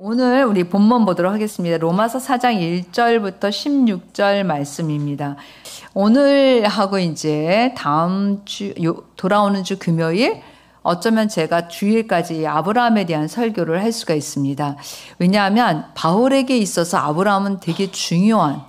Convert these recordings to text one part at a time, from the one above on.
오늘 우리 본문 보도록 하겠습니다. 로마서 4장 1절부터 16절 말씀입니다. 오늘 하고 이제 다음 주, 돌아오는 주 금요일, 어쩌면 제가 주일까지 아브라함에 대한 설교를 할 수가 있습니다. 왜냐하면 바울에게 있어서 아브라함은 되게 중요한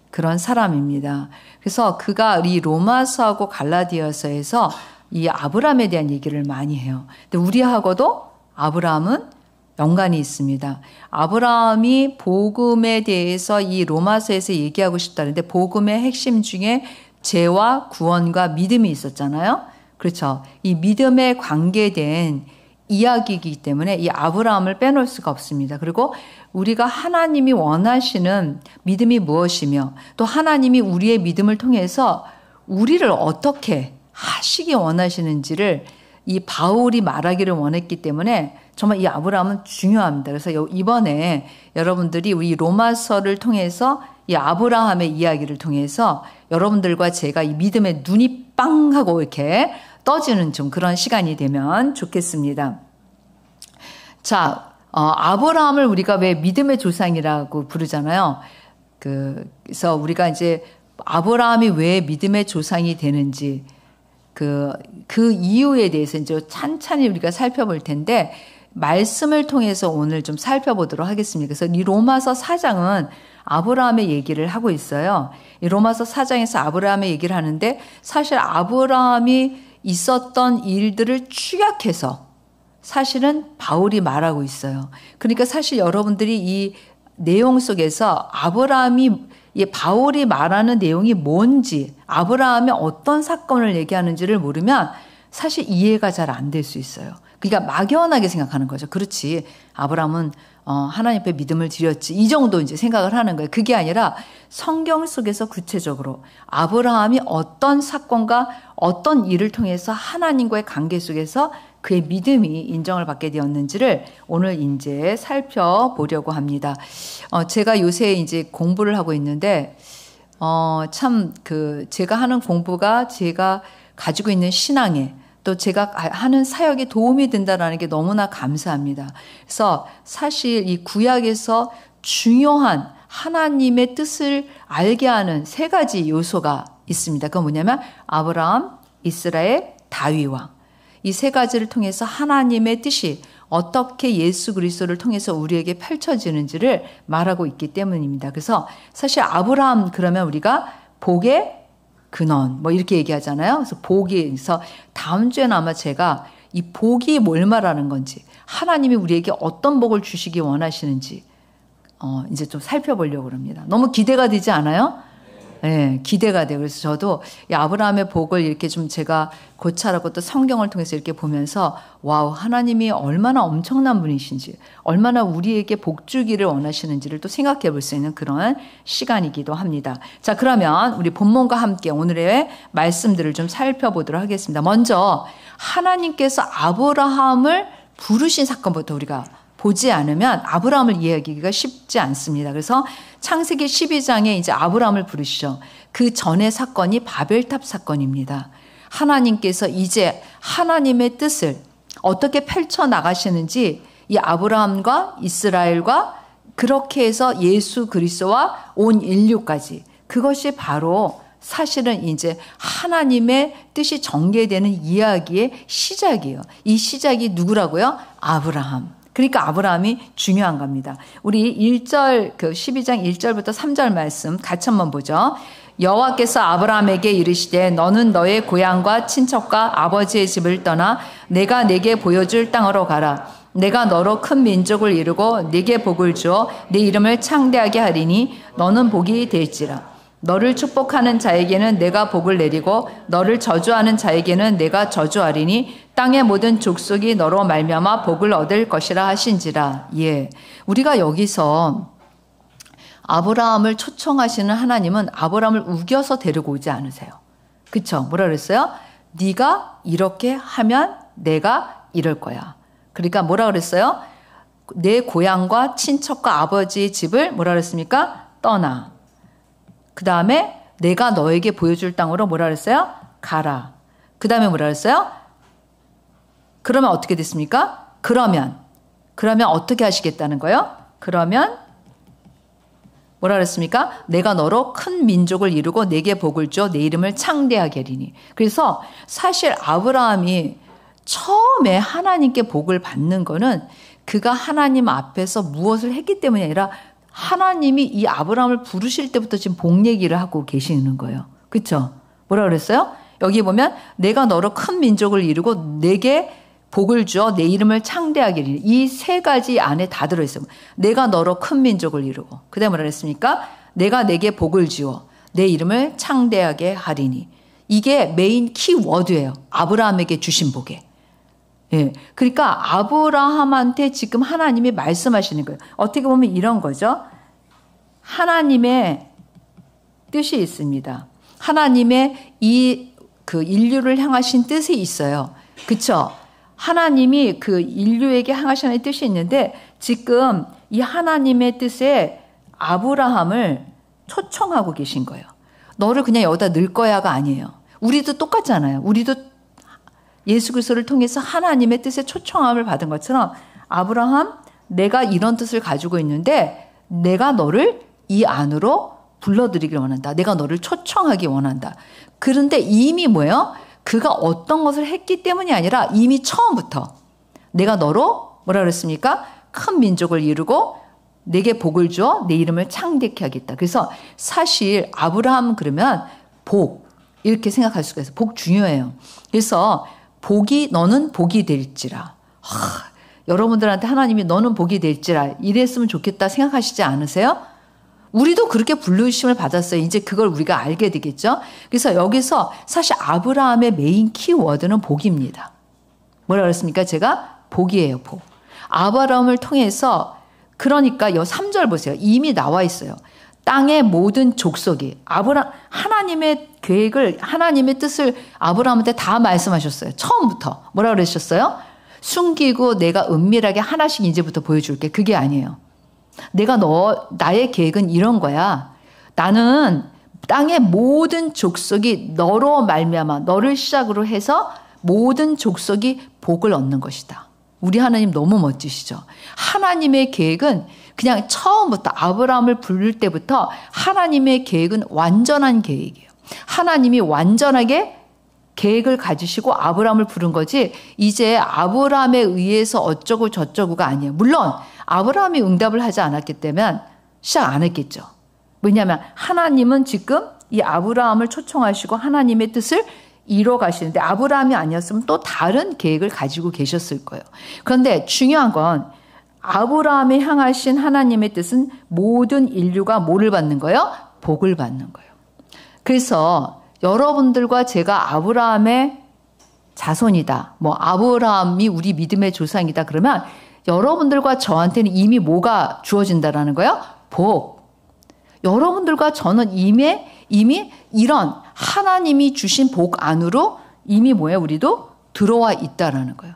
그런 사람입니다. 그래서 그가 이 로마서하고 갈라디아서에서 이 아브라함에 대한 얘기를 많이 해요. 근데 우리하고도 아브라함은 연관이 있습니다. 아브라함이 복음에 대해서 이 로마서에서 얘기하고 싶다는데 복음의 핵심 중에 죄와 구원과 믿음이 있었잖아요. 그렇죠. 이 믿음에 관계된 이야기이기 때문에 이 아브라함을 빼놓을 수가 없습니다. 그리고 우리가 하나님이 원하시는 믿음이 무엇이며 또 하나님이 우리의 믿음을 통해서 우리를 어떻게 하시기 원하시는지를 이 바울이 말하기를 원했기 때문에 정말 이 아브라함은 중요합니다. 그래서 이번에 여러분들이 우리 로마서를 통해서 이 아브라함의 이야기를 통해서 여러분들과 제가 이 믿음의 눈이 빵 하고 이렇게 떠지는 좀 그런 시간이 되면 좋겠습니다. 자, 아브라함을 우리가 왜 믿음의 조상이라고 부르잖아요. 그래서 우리가 이제 아브라함이 왜 믿음의 조상이 되는지 그 이유에 대해서 이제 찬찬히 우리가 살펴볼 텐데 말씀을 통해서 오늘 좀 살펴보도록 하겠습니다. 그래서 이 로마서 4장은 아브라함의 얘기를 하고 있어요. 이 로마서 4장에서 아브라함의 얘기를 하는데 사실 아브라함이 있었던 일들을 축약해서 사실은 바울이 말하고 있어요. 그러니까 사실 여러분들이 이 내용 속에서 바울이 말하는 내용이 뭔지, 아브라함이 어떤 사건을 얘기하는지를 모르면 사실 이해가 잘 안 될 수 있어요. 그러니까 막연하게 생각하는 거죠. 그렇지. 아브라함은 하나님 앞에 믿음을 드렸지. 이 정도 이제 생각을 하는 거예요. 그게 아니라 성경 속에서 구체적으로 아브라함이 어떤 사건과 어떤 일을 통해서 하나님과의 관계 속에서 그의 믿음이 인정을 받게 되었는지를 오늘 이제 살펴보려고 합니다. 제가 요새 이제 공부를 하고 있는데, 제가 하는 공부가 제가 가지고 있는 신앙에 또 제가 하는 사역에 도움이 된다는 게 너무나 감사합니다. 그래서 사실 이 구약에서 중요한 하나님의 뜻을 알게 하는 세 가지 요소가 있습니다. 그건 뭐냐면 아브라함, 이스라엘, 다윗왕. 이 세 가지를 통해서 하나님의 뜻이 어떻게 예수 그리스도를 통해서 우리에게 펼쳐지는지를 말하고 있기 때문입니다. 그래서 사실 아브라함 그러면 우리가 복의 근원 뭐 이렇게 얘기하잖아요. 그래서 복에서 다음 주에는 아마 제가 이 복이 뭘 말하는 건지 하나님이 우리에게 어떤 복을 주시기 원하시는지 이제 좀 살펴보려고 합니다. 너무 기대가 되지 않아요? 네, 기대가 돼요. 그래서 저도 이 아브라함의 복을 이렇게 좀 제가 고찰하고 또 성경을 통해서 이렇게 보면서 와우, 하나님이 얼마나 엄청난 분이신지, 얼마나 우리에게 복 주기를 원하시는지를 또 생각해 볼 수 있는 그런 시간이기도 합니다. 자, 그러면 우리 본문과 함께 오늘의 말씀들을 좀 살펴보도록 하겠습니다. 먼저 하나님께서 아브라함을 부르신 사건부터 우리가 보지 않으면 아브라함을 이해하기가 쉽지 않습니다. 그래서 창세기 12장에 이제 아브라함을 부르시죠. 그 전의 사건이 바벨탑 사건입니다. 하나님께서 이제 하나님의 뜻을 어떻게 펼쳐 나가시는지 이 아브라함과 이스라엘과 그렇게 해서 예수 그리스도와 온 인류까지 그것이 바로 사실은 이제 하나님의 뜻이 전개되는 이야기의 시작이에요. 이 시작이 누구라고요? 아브라함. 그러니까 아브라함이 중요한 겁니다. 우리 1절, 12장 1절부터 3절 말씀 같이 한번 보죠. 여호와께서 아브라함에게 이르시되 너는 너의 고향과 친척과 아버지의 집을 떠나 내가 네게 보여줄 땅으로 가라. 내가 너로 큰 민족을 이루고 네게 복을 주어 네 이름을 창대하게 하리니 너는 복이 될지라. 너를 축복하는 자에게는 내가 복을 내리고 너를 저주하는 자에게는 내가 저주하리니 땅의 모든 족속이 너로 말미암아 복을 얻을 것이라 하신지라. 예, 우리가 여기서 아브라함을 초청하시는 하나님은 아브라함을 우겨서 데리고 오지 않으세요. 그쵸? 뭐라 그랬어요? 네가 이렇게 하면 내가 이럴 거야. 그러니까 뭐라 그랬어요? 내 고향과 친척과 아버지의 집을 뭐라 그랬습니까? 떠나. 그 다음에 내가 너에게 보여줄 땅으로 뭐라 그랬어요? 가라. 그 다음에 뭐라 그랬어요? 그러면 어떻게 됐습니까? 그러면 어떻게 하시겠다는 거예요? 그러면 뭐라 그랬습니까? 내가 너로 큰 민족을 이루고 내게 복을 주어 내 이름을 창대하게 하리니. 그래서 사실 아브라함이 처음에 하나님께 복을 받는 거는 그가 하나님 앞에서 무엇을 했기 때문이 아니라 하나님이 이 아브라함을 부르실 때부터 지금 복 얘기를 하고 계시는 거예요. 그렇죠? 뭐라 그랬어요? 여기 보면 내가 너로 큰 민족을 이루고 내게 복을 주어 내 이름을 창대하게 하리니. 이 세 가지 안에 다 들어있어요. 내가 너로 큰 민족을 이루고 그 다음에 뭐라 그랬습니까? 내가 내게 복을 주어 내 이름을 창대하게 하리니. 이게 메인 키워드예요. 아브라함에게 주신 복에. 예. 그러니까 아브라함한테 지금 하나님이 말씀하시는 거예요. 어떻게 보면 이런 거죠. 하나님의 뜻이 있습니다. 하나님의 그 인류를 향하신 뜻이 있어요. 그쵸? 하나님이 그 인류에게 향하시는 뜻이 있는데 지금 이 하나님의 뜻에 아브라함을 초청하고 계신 거예요. 너를 그냥 여기다 넣을 거야가 아니에요. 우리도 똑같잖아요. 우리도 예수 그리스도를 통해서 하나님의 뜻에 초청함을 받은 것처럼 아브라함, 내가 이런 뜻을 가지고 있는데 내가 너를 이 안으로 불러들이길 원한다. 내가 너를 초청하기 원한다. 그런데 이미 뭐예요? 그가 어떤 것을 했기 때문이 아니라 이미 처음부터 내가 너로 뭐라 그랬습니까? 큰 민족을 이루고 내게 복을 주어 내 이름을 창대케 하겠다. 그래서 사실 아브라함 그러면 복 이렇게 생각할 수가 있어요. 복 중요해요. 그래서 너는 복이 될지라. 여러분들한테 하나님이 너는 복이 될지라 이랬으면 좋겠다 생각하시지 않으세요? 우리도 그렇게 부르심을 받았어요. 이제 그걸 우리가 알게 되겠죠. 그래서 여기서 사실 아브라함의 메인 키워드는 복입니다. 뭐라 그랬습니까? 제가 복이에요. 복. 아브라함을 통해서 그러니까 3절 보세요. 이미 나와 있어요. 땅의 모든 족속이 하나님의 계획을 하나님의 뜻을 아브라함한테 다 말씀하셨어요. 처음부터 뭐라 그러셨어요? 숨기고 내가 은밀하게 하나씩 이제부터 보여줄게. 그게 아니에요. 나의 계획은 이런 거야. 나는 땅의 모든 족속이 너로 말미암아 너를 시작으로 해서 모든 족속이 복을 얻는 것이다. 우리 하나님 너무 멋지시죠? 하나님의 계획은 그냥 처음부터 아브라함을 부를 때부터 하나님의 계획은 완전한 계획이에요. 하나님이 완전하게 계획을 가지시고 아브라함을 부른 거지 이제 아브라함에 의해서 어쩌고 저쩌고가 아니에요. 물론 아브라함이 응답을 하지 않았기 때문에 시작 안 했겠죠. 왜냐하면 하나님은 지금 이 아브라함을 초청하시고 하나님의 뜻을 이뤄 가시는데 아브라함이 아니었으면 또 다른 계획을 가지고 계셨을 거예요. 그런데 중요한 건 아브라함에 향하신 하나님의 뜻은 모든 인류가 뭐를 받는 거예요? 복을 받는 거예요. 그래서 여러분들과 제가 아브라함의 자손이다. 아브라함이 우리 믿음의 조상이다. 그러면 여러분들과 저한테는 이미 뭐가 주어진다라는 거예요? 복. 여러분들과 저는 이미 이런 하나님이 주신 복 안으로 이미 뭐예요? 우리도 들어와 있다라는 거예요.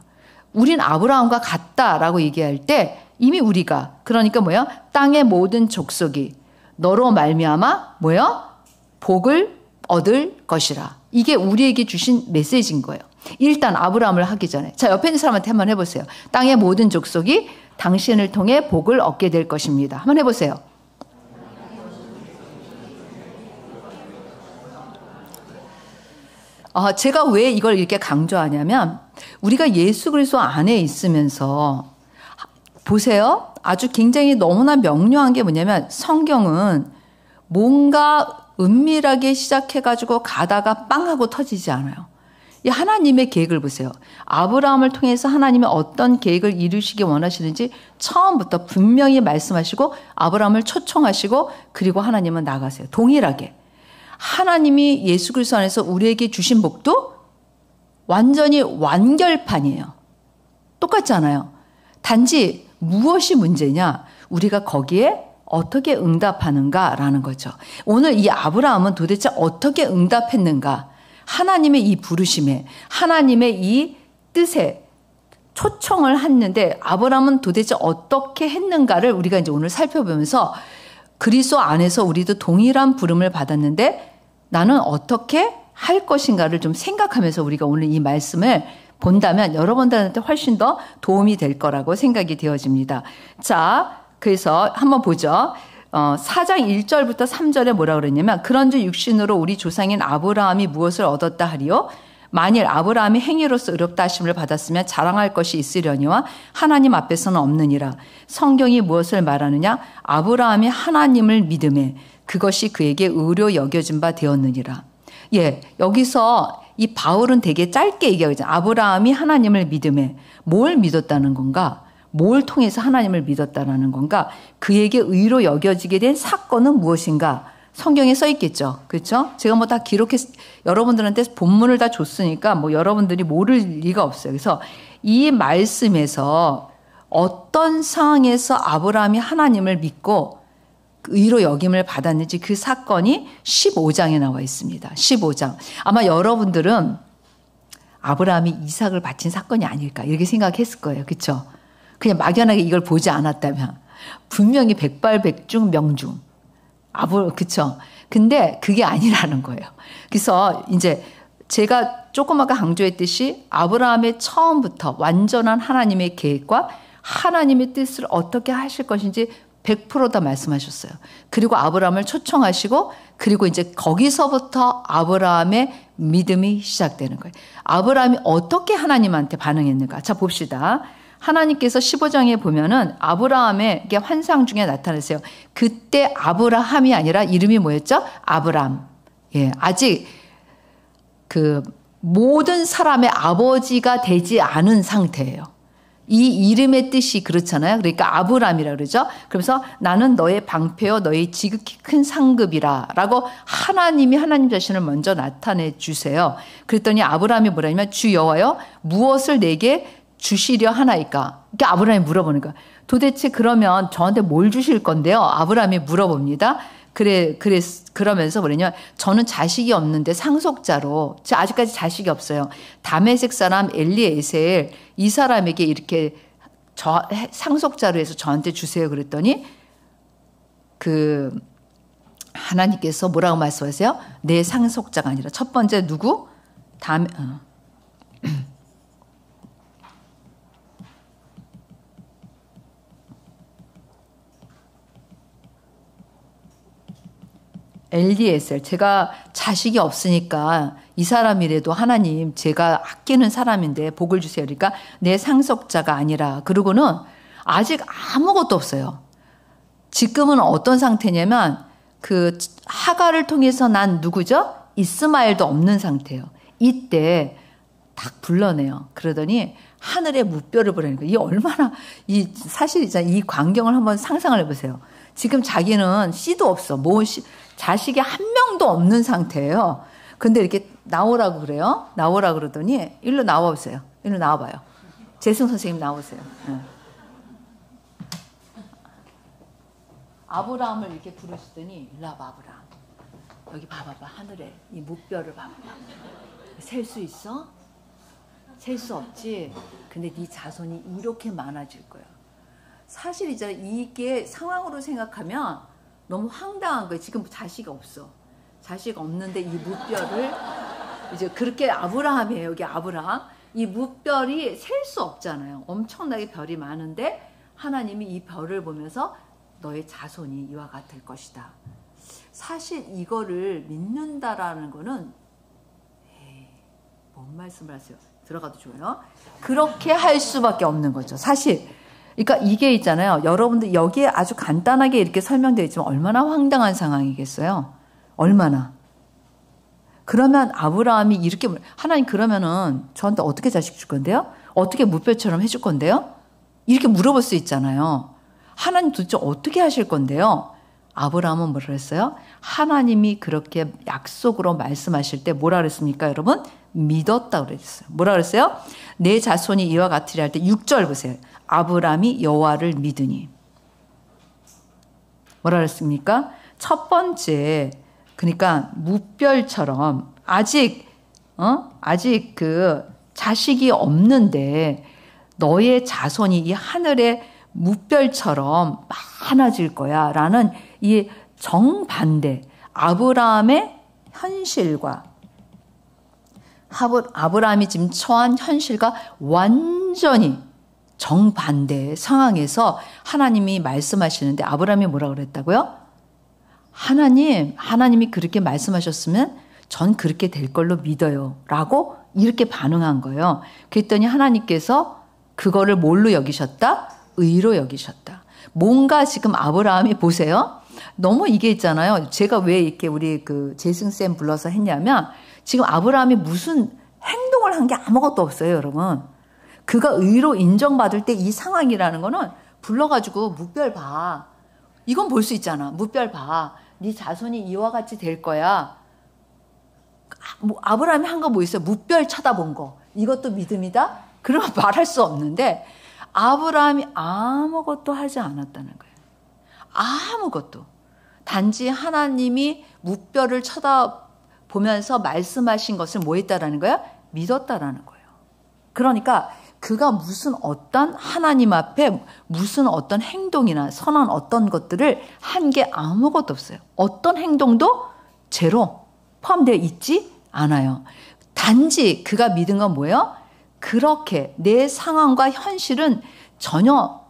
우린 아브라함과 같다라고 얘기할 때 이미 우리가 그러니까 뭐예요? 땅의 모든 족속이 너로 말미암아 뭐예요? 복을 얻을 것이라. 이게 우리에게 주신 메시지인 거예요. 일단 아브라함을 하기 전에 자 옆에 있는 사람한테 한번 해보세요. 땅의 모든 족속이 당신을 통해 복을 얻게 될 것입니다. 한번 해보세요. 제가 왜 이걸 이렇게 강조하냐면 우리가 예수 그리스도 안에 있으면서 보세요. 아주 굉장히 너무나 명료한 게 뭐냐면 성경은 뭔가 은밀하게 시작해가지고 가다가 빵 하고 터지지 않아요. 이 하나님의 계획을 보세요. 아브라함을 통해서 하나님이 어떤 계획을 이루시기 원하시는지 처음부터 분명히 말씀하시고 아브라함을 초청하시고 그리고 하나님은 나가세요. 동일하게. 하나님이 예수 그리스도 안에서 우리에게 주신 복도 완전히 완결판이에요. 똑같지 않아요. 단지 무엇이 문제냐? 우리가 거기에 어떻게 응답하는가라는 거죠. 오늘 이 아브라함은 도대체 어떻게 응답했는가? 하나님의 이 부르심에, 하나님의 이 뜻에 초청을 했는데 아브라함은 도대체 어떻게 했는가를 우리가 이제 오늘 살펴보면서 그리스도 안에서 우리도 동일한 부름을 받았는데 나는 어떻게 할 것인가를 좀 생각하면서 우리가 오늘 이 말씀을 본다면 여러분들한테 훨씬 더 도움이 될 거라고 생각이 되어집니다. 자, 그래서 한번 보죠. 4장 1절부터 3절에 뭐라 그랬냐면 그런즉 육신으로 우리 조상인 아브라함이 무엇을 얻었다 하리요? 만일 아브라함이 행위로서 의롭다 하심을 받았으면 자랑할 것이 있으려니와 하나님 앞에서는 없느니라. 성경이 무엇을 말하느냐? 아브라함이 하나님을 믿음에 그것이 그에게 의로 여겨진 바 되었느니라. 예, 여기서 이 바울은 되게 짧게 얘기하고 있잖아요. 아브라함이 하나님을 믿음에 뭘 믿었다는 건가? 뭘 통해서 하나님을 믿었다는 건가? 그에게 의로 여겨지게 된 사건은 무엇인가? 성경에 써 있겠죠. 그렇죠? 제가 뭐 다 여러분들한테 본문을 다 줬으니까 뭐 여러분들이 모를 리가 없어요. 그래서 이 말씀에서 어떤 상황에서 아브라함이 하나님을 믿고 의로 여김을 받았는지 그 사건이 15장에 나와 있습니다. 15장. 아마 여러분들은 아브라함이 이삭을 바친 사건이 아닐까 이렇게 생각했을 거예요. 그렇죠? 그냥 막연하게 이걸 보지 않았다면 분명히 백발백중 명중. 그쵸. 근데 그게 아니라는 거예요. 그래서 이제 제가 조금 아까 강조했듯이 아브라함의 처음부터 완전한 하나님의 계획과 하나님의 뜻을 어떻게 하실 것인지 100% 다 말씀하셨어요. 그리고 아브라함을 초청하시고 그리고 이제 거기서부터 아브라함의 믿음이 시작되는 거예요. 아브라함이 어떻게 하나님한테 반응했는가. 자, 봅시다. 하나님께서 15장에 보면은 아브라함의 환상 중에 나타났어요. 그때 아브라함이 아니라 이름이 뭐였죠? 아브람. 예, 아직 그 모든 사람의 아버지가 되지 않은 상태예요. 이 이름의 뜻이 그렇잖아요. 그러니까 아브람이라 그러죠. 그래서 나는 너의 방패요, 너의 지극히 큰 상급이라 라고 하나님이 하나님 자신을 먼저 나타내 주세요. 그랬더니 아브람이 뭐라냐면 주 여호와여 무엇을 내게 주시려 하나이까? 그러니까 아브라함이 물어보는 거야. 도대체 그러면 저한테 뭘 주실 건데요? 아브라함이 물어봅니다. 그러면서 뭐냐면 저는 자식이 없는데 상속자로, 아직까지 자식이 없어요. 다메섹 사람 엘리에셀 이 사람에게 이렇게 상속자로 해서 저한테 주세요. 그랬더니 하나님께서 뭐라고 말씀하세요? 내 상속자가 아니라 첫 번째 누구? 엘리에셀, 제가 자식이 없으니까 이 사람이라도 하나님 제가 아끼는 사람인데 복을 주세요. 그러니까 내 상속자가 아니라. 그러고는 아직 아무것도 없어요. 지금은 어떤 상태냐면 하갈을 통해서 난 누구죠? 이스마엘도 없는 상태예요. 이때 딱 불러내요. 그러더니 하늘에 무뼈를 보내니까 이 얼마나 사실 이 광경을 한번 상상을 해보세요. 지금 자기는 씨도 없어. 자식이 한 명도 없는 상태예요. 근데 이렇게 나오라고 그래요. 나오라 그러더니 일로 나와보세요. 일로 나와봐요. 재승 선생님 나오세요. 네. 아브라함을 이렇게 부르시더니 일로 와봐 아브라함. 여기 봐봐봐. 하늘에 이 무뼈를 봐봐. 셀 수 있어? 셀 수 없지. 근데 네 자손이 이렇게 많아질 거야. 사실 이게 상황으로 생각하면 너무 황당한 거예요. 지금 자식이 없어. 자식 없는데 이 무뼈를 이제 그렇게 아브라함이에요. 여기 아브라함. 이 무뼈이 셀 수 없잖아요. 엄청나게 별이 많은데 하나님이 이 별을 보면서 너의 자손이 이와 같을 것이다. 사실 이거를 믿는다라는 거는 뭔 말씀을 하세요? 들어가도 좋아요. 그렇게 할 수밖에 없는 거죠. 사실. 그러니까 이게 있잖아요. 여러분들 여기에 아주 간단하게 이렇게 설명되어 있지만 얼마나 황당한 상황이겠어요. 얼마나. 그러면 아브라함이 이렇게 하나님 그러면은 저한테 어떻게 자식 줄 건데요? 어떻게 무뼈처럼 해줄 건데요? 이렇게 물어볼 수 있잖아요. 하나님 도대체 어떻게 하실 건데요? 아브라함은 뭐라 그랬어요? 하나님이 그렇게 약속으로 말씀하실 때 뭐라 그랬습니까, 여러분? 믿었다고 그랬어요. 뭐라 그랬어요? 내 자손이 이와 같으리 할 때 6절 보세요. 아브라함이 여호와를 믿으니. 뭐라 그랬습니까? 첫 번째, 그러니까 무별처럼 아직 자식이 없는데 너의 자손이 이 하늘의 무별처럼 많아질 거야 라는 이 정반대 아브라함의 현실과 아브라함이 지금 처한 현실과 완전히 정반대의 상황에서 하나님이 말씀하시는데 아브라함이 뭐라 그랬다고요? 하나님이 그렇게 말씀하셨으면 전 그렇게 될 걸로 믿어요. 라고 이렇게 반응한 거예요. 그랬더니 하나님께서 그거를 뭘로 여기셨다? 의로 여기셨다. 뭔가 지금 아브라함이 보세요. 너무 이게 있잖아요. 제가 왜 이렇게 우리 그 재승쌤 불러서 했냐면 지금 아브라함이 무슨 행동을 한 게 아무것도 없어요, 여러분. 그가 의로 인정받을 때 이 상황이라는 거는 불러가지고 뭇별 봐. 이건 볼 수 있잖아. 뭇별 봐. 네 자손이 이와 같이 될 거야. 아브라함이 한 거 뭐 있어요? 뭇별 쳐다본 거. 이것도 믿음이다? 그러면 말할 수 없는데 아브라함이 아무것도 하지 않았다는 거예요. 아무것도. 단지 하나님이 뭇별을 쳐다보면서 말씀하신 것을 뭐 했다라는 거야? 믿었다라는 거예요. 그러니까 그가 무슨 어떤 하나님 앞에 무슨 어떤 행동이나 선한 어떤 것들을 한 게 아무것도 없어요. 어떤 행동도 제로 포함되어 있지 않아요. 단지 그가 믿은 건 뭐예요? 그렇게 내 상황과 현실은 전혀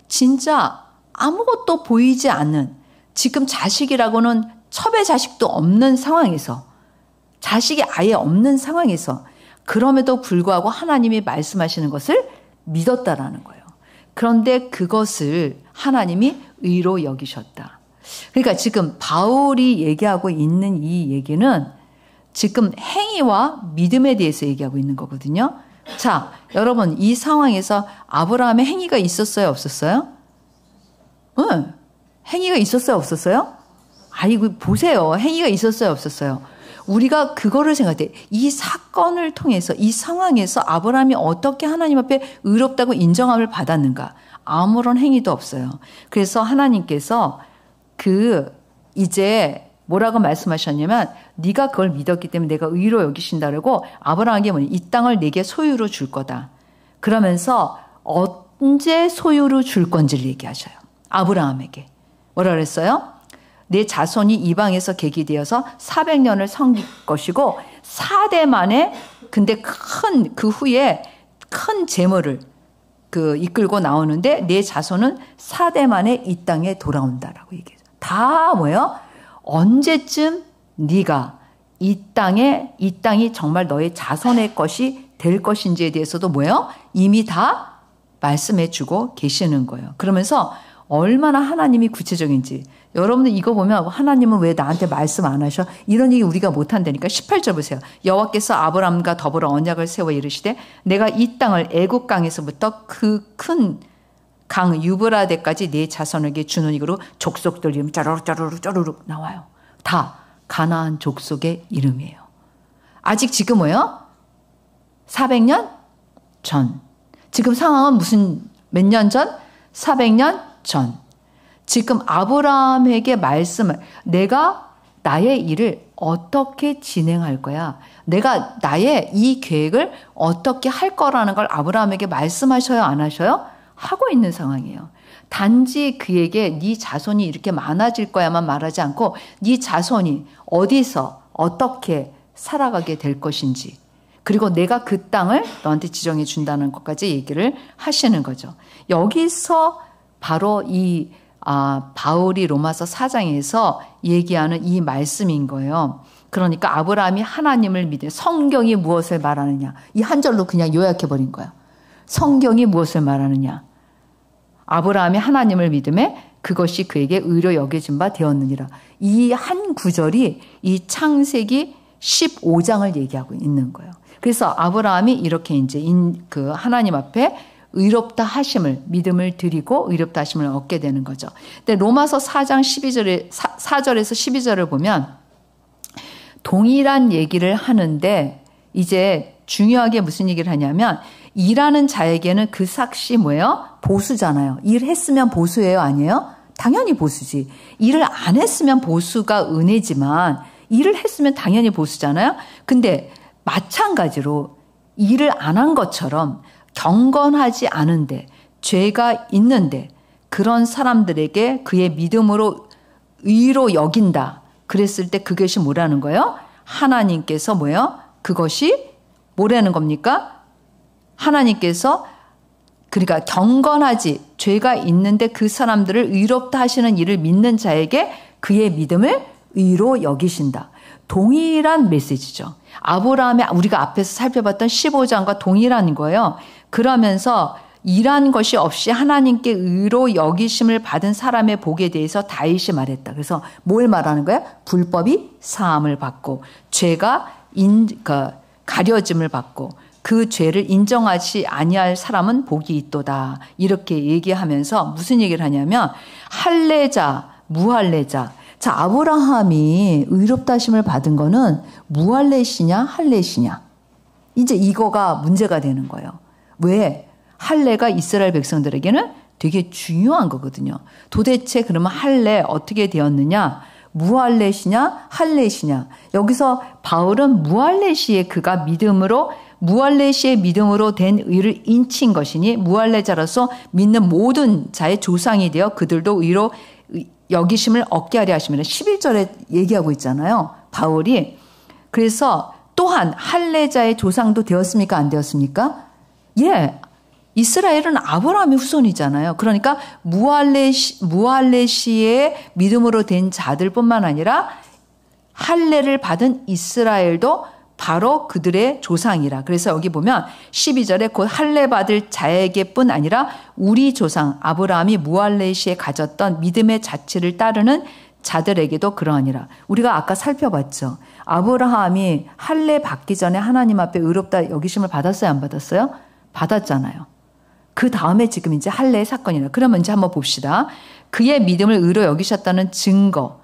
진짜 아무것도 보이지 않는 지금 자식이라고는 첩의 자식도 없는 상황에서 자식이 아예 없는 상황에서 그럼에도 불구하고 하나님이 말씀하시는 것을 믿었다라는 거예요. 그런데 그것을 하나님이 의로 여기셨다. 그러니까 지금 바울이 얘기하고 있는 이 얘기는 지금 행위와 믿음에 대해서 얘기하고 있는 거거든요. 자, 여러분 이 상황에서 아브라함의 행위가 있었어요? 없었어요? 응. 행위가 있었어요? 없었어요? 아이고 보세요. 행위가 있었어요? 없었어요? 우리가 그거를 생각해. 이 사건을 통해서 이 상황에서 아브라함이 어떻게 하나님 앞에 의롭다고 인정함을 받았는가? 아무런 행위도 없어요. 그래서 하나님께서 이제 뭐라고 말씀하셨냐면 네가 그걸 믿었기 때문에 내가 의로 여기신다라고 아브라함에게 뭐냐? 이 땅을 내게 소유로 줄 거다. 그러면서 언제 소유로 줄 건지를 얘기하셔요. 아브라함에게. 뭐라 그랬어요? 내 자손이 이방에서 계기되어서 400년을 섬길 것이고 4대 만에 근데 그 후에 큰 재물을 이끌고 나오는데 내 자손은 4대 만에 이 땅에 돌아온다라고 얘기해요. 다 뭐예요? 언제쯤 네가 이 땅이 정말 너의 자손의 것이 될 것인지에 대해서도 뭐예요? 이미 다 말씀해 주고 계시는 거예요. 그러면서 얼마나 하나님이 구체적인지 여러분들 이거 보면 하나님은 왜 나한테 말씀 안 하셔? 이런 얘기 우리가 못한다니까. 18절 보세요. 여호와께서 아브라함과 더불어 언약을 세워 이르시되 내가 이 땅을 애굽 강에서부터 그 큰 강 유브라데까지 네 자손에게 주는 이거로 족속들 이름 짜르륵 나와요. 다 가나안 족속의 이름이에요. 아직 지금 뭐예요? 400년 전. 지금 상황은 무슨 몇 년 전? 400년 전. 지금 아브라함에게 말씀을 내가 나의 일을 어떻게 진행할 거야? 내가 나의 이 계획을 어떻게 할 거라는 걸 아브라함에게 말씀하셔요? 안 하셔요? 하고 있는 상황이에요. 단지 그에게 네 자손이 이렇게 많아질 거야만 말하지 않고 네 자손이 어디서 어떻게 살아가게 될 것인지 그리고 내가 그 땅을 너한테 지정해 준다는 것까지 얘기를 하시는 거죠. 여기서 바로 바울이 로마서 4장에서 얘기하는 이 말씀인 거예요. 그러니까 아브라함이 하나님을 믿어 성경이 무엇을 말하느냐. 이 한 절로 그냥 요약해버린 거예요. 성경이 무엇을 말하느냐. 아브라함이 하나님을 믿음에 그것이 그에게 의로 여겨진 바 되었느니라. 이 한 구절이 이 창세기 15장을 얘기하고 있는 거예요. 그래서 아브라함이 이렇게 이제 그 하나님 앞에 의롭다 하심을 믿음을 드리고 의롭다 하심을 얻게 되는 거죠. 근데 로마서 4장 4절에서 12절을 보면 동일한 얘기를 하는데 이제 중요하게 무슨 얘기를 하냐면 일하는 자에게는 그 삭시 뭐예요? 보수잖아요. 일했으면 보수예요? 아니에요? 당연히 보수지. 일을 안 했으면 보수가 은혜지만 일을 했으면 당연히 보수잖아요. 근데 마찬가지로 일을 안 한 것처럼 경건하지 않은데 죄가 있는데 그런 사람들에게 그의 믿음으로 의로 여긴다. 그랬을 때 그것이 뭐라는 거예요? 하나님께서 뭐예요? 그것이 뭐라는 겁니까? 하나님께서 그러니까 경건하지 죄가 있는데 그 사람들을 의롭다 하시는 일을 믿는 자에게 그의 믿음을 의로 여기신다. 동일한 메시지죠. 아브라함의 우리가 앞에서 살펴봤던 15장과 동일한 거예요. 그러면서 일한 것이 없이 하나님께 의로 여기심을 받은 사람의 복에 대해서 다윗이 말했다. 그래서 뭘 말하는 거야? 불법이 사함을 받고 죄가 가려짐을 받고 그 죄를 인정하지 아니할 사람은 복이 있도다. 이렇게 얘기하면서 무슨 얘기를 하냐면 할례자, 무할례자. 자, 아브라함이 의롭다 하심을 받은 거는 무할례시냐 할례시냐. 이제 이거가 문제가 되는 거예요. 왜? 할례가 이스라엘 백성들에게는 되게 중요한 거거든요. 도대체 그러면 할례 어떻게 되었느냐? 무할례시냐 할례시냐. 여기서 바울은 무할례시에 그가 믿음으로 무할례시의 믿음으로 된 의를 인친 것이니 무할례자로서 믿는 모든 자의 조상이 되어 그들도 의로 여기심을 얻게 하려 하시면 11절에 얘기하고 있잖아요. 바울이. 그래서 또한 할례자의 조상도 되었습니까? 안 되었습니까? 예. 이스라엘은 아브라함의 후손이잖아요. 그러니까 무할례시의 믿음으로 된 자들뿐만 아니라 할례를 받은 이스라엘도 바로 그들의 조상이라. 그래서 여기 보면 12절에 곧 할례 받을 자에게뿐 아니라 우리 조상 아브라함이 무할례시에 가졌던 믿음의 자취를 따르는 자들에게도 그러하니라. 우리가 아까 살펴봤죠. 아브라함이 할례 받기 전에 하나님 앞에 의롭다 여기심을 받았어요? 안 받았어요? 받았잖아요. 그 다음에 지금 이제 할례의 사건이라. 그러면 이제 한번 봅시다. 그의 믿음을 의로 여기셨다는 증거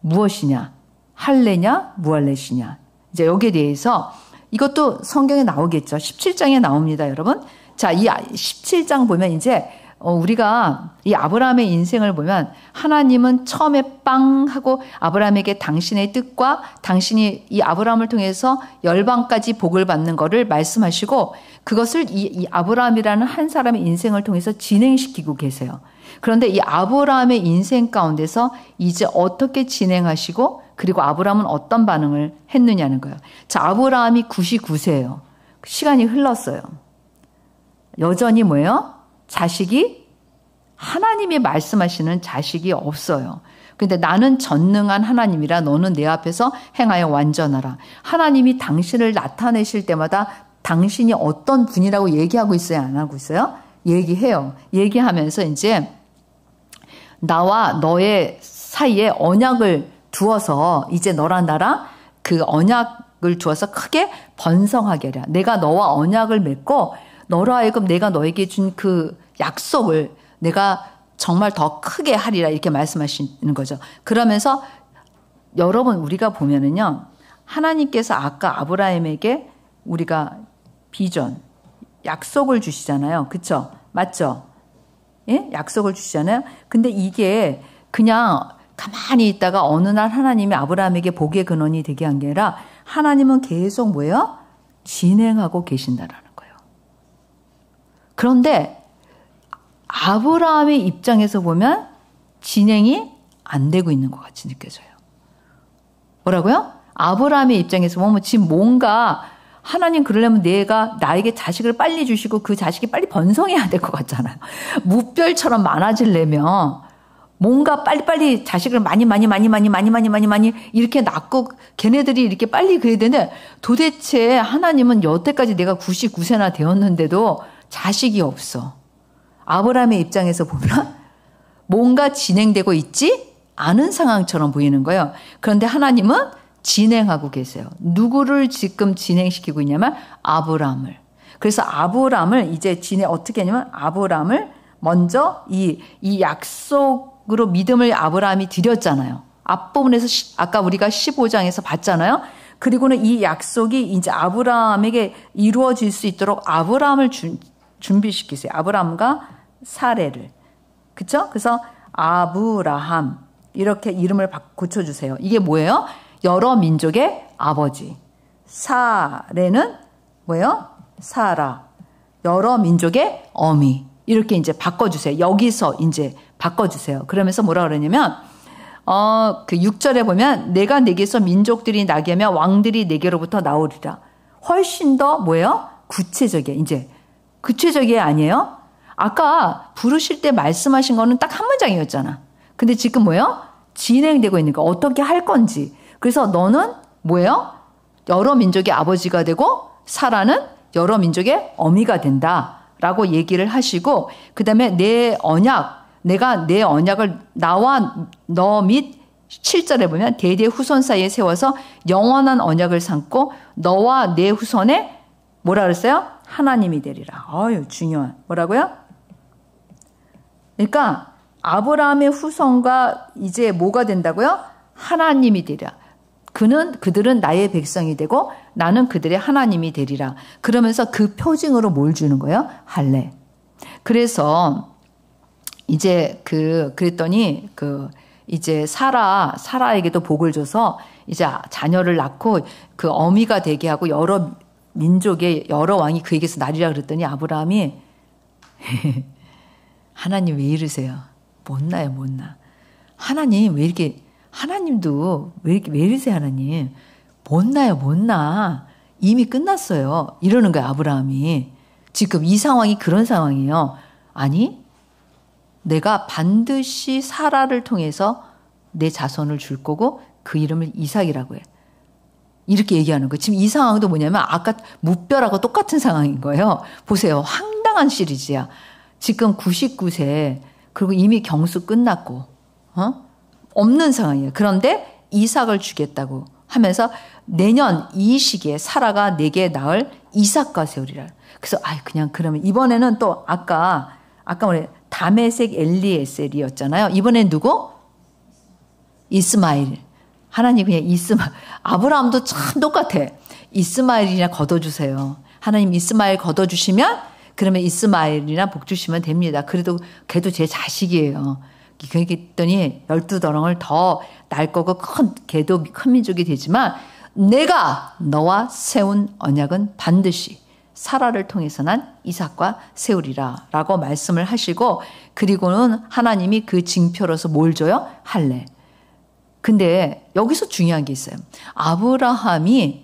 무엇이냐? 할례냐? 무할례시냐? 이제 여기에 대해서 이것도 성경에 나오겠죠. 17장에 나옵니다, 여러분. 자, 이 17장 보면 이제 우리가 이 아브라함의 인생을 보면 하나님은 처음에 빵 하고 아브라함에게 당신의 뜻과 당신이 이 아브라함을 통해서 열방까지 복을 받는 것을 말씀하시고 그것을 이 아브라함이라는 한 사람의 인생을 통해서 진행시키고 계세요. 그런데 이 아브라함의 인생 가운데서 이제 어떻게 진행하시고 그리고 아브라함은 어떤 반응을 했느냐는 거예요. 자, 아브라함이 99세예요. 시간이 흘렀어요. 여전히 뭐예요? 자식이 하나님이 말씀하시는 자식이 없어요. 근데 나는 전능한 하나님이라 너는 내 앞에서 행하여 완전하라. 하나님이 당신을 나타내실 때마다 당신이 어떤 분이라고 얘기하고 있어요? 안 하고 있어요? 얘기해요. 얘기하면서 이제 나와 너의 사이에 언약을 두어서 이제 너랑 나랑 그 언약을 두어서 크게 번성하게 하라. 내가 너와 언약을 맺고 너로 하여금 내가 너에게 준 그 약속을 내가 정말 더 크게 하리라 이렇게 말씀하시는 거죠. 그러면서 여러분 우리가 보면은요. 하나님께서 아까 아브라함에게 우리가 비전, 약속을 주시잖아요. 그렇죠? 맞죠? 예? 약속을 주시잖아요. 근데 이게 그냥 가만히 있다가 어느 날 하나님이 아브라함에게 복의 근원이 되게 한 게 아니라 하나님은 계속 뭐예요? 진행하고 계신다라는 거예요. 그런데 아브라함의 입장에서 보면 진행이 안 되고 있는 것 같이 느껴져요. 뭐라고요? 아브라함의 입장에서 보면 지금 뭔가 하나님 그러려면 내가 나에게 자식을 빨리 주시고 그 자식이 빨리 번성해야 될 것 같잖아요. 무별처럼 많아지려면 뭔가 빨리빨리 자식을 많이 이렇게 낳고 걔네들이 이렇게 빨리 그래야 되는데 도대체 하나님은 여태까지 내가 99세나 되었는데도 자식이 없어. 아브라함의 입장에서 보면 뭔가 진행되고 있지 않은 상황처럼 보이는 거예요. 그런데 하나님은 진행하고 계세요. 누구를 지금 진행시키고 있냐면 아브라함을. 그래서 아브라함을 이제 어떻게 하냐면 아브라함을 먼저 이 약속으로 믿음을 아브라함이 드렸잖아요. 앞부분에서 아까 우리가 15장에서 봤잖아요. 그리고는 이 약속이 이제 아브라함에게 이루어질 수 있도록 아브라함을 준비시키세요. 아브라함과 사레를. 그쵸? 그래서 아브라함 이렇게 이름을 고쳐주세요. 이게 뭐예요? 여러 민족의 아버지. 사레는 뭐예요? 사라. 여러 민족의 어미. 이렇게 이제 바꿔주세요. 여기서 이제 바꿔주세요. 그러면서 뭐라 그러냐면, 그 6절에 보면, 내가 내게서 민족들이 나게 하며 왕들이 내게로부터 나오리라. 훨씬 더 뭐예요? 구체적이에요. 이제. 구체적이 아니에요? 아까 부르실 때 말씀하신 거는 딱 한 문장이었잖아. 근데 지금 뭐예요? 진행되고 있는 거. 어떻게 할 건지. 그래서 너는 뭐예요? 여러 민족의 아버지가 되고 사라는 여러 민족의 어미가 된다. 라고 얘기를 하시고 그 다음에 내가 내 언약을 나와 너 및 7절에 보면 대대 후손 사이에 세워서 영원한 언약을 삼고 너와 내 후손에 뭐라 그랬어요? 하나님이 되리라. 아유, 중요한. 뭐라고요? 그러니까 아브라함의 후손과 이제 뭐가 된다고요? 하나님이 되리라. 그들은 나의 백성이 되고 나는 그들의 하나님이 되리라. 그러면서 그 표징으로 뭘 주는 거예요? 할례. 그래서 이제 그랬더니 이제 사라에게도 복을 줘서 이제 자녀를 낳고 그 어미가 되게 하고 여러 민족의 여러 왕이 그에게서 나리라 그랬더니 아브라함이 하나님 왜 이러세요? 못나요, 못나. 하나님 왜 이렇게 하나님도 왜 이러세요, 하나님? 못나요, 못나. 이미 끝났어요. 이러는 거예요, 아브라함이. 지금 이 상황이 그런 상황이에요. 아니, 내가 반드시 사라를 통해서 내 자손을 줄 거고 그 이름을 이삭이라고 해. 이렇게 얘기하는 거예요. 지금 이 상황도 뭐냐면 아까 무뼈라고 똑같은 상황인 거예요. 보세요. 황당한 시리즈야. 지금 99세 그리고 이미 경수 끝났고 없는 상황이에요. 그런데 이삭을 주겠다고 하면서 내년 이 시기에 사라가 내게 낳을 이삭과 세우리라. 그래서 그냥 그러면 이번에는 또 아까 우리 다메섹 엘리에셀이었잖아요. 이번엔 누구? 이스마엘. 하나님 그냥 아브라함도 참 똑같아. 이스마엘이나 걷어주세요. 하나님 이스마엘 걷어주시면 그러면 이스마엘이나 복 주시면 됩니다. 그래도 걔도 제 자식이에요. 그랬더니 12더렁을 더 낳을 거고 걔도 큰 민족이 되지만 내가 너와 세운 언약은 반드시 사라를 통해서 난 이삭과 세우리라 라고 말씀을 하시고 그리고는 하나님이 그 징표로서 뭘 줘요? 할례. 근데 여기서 중요한 게 있어요. 아브라함이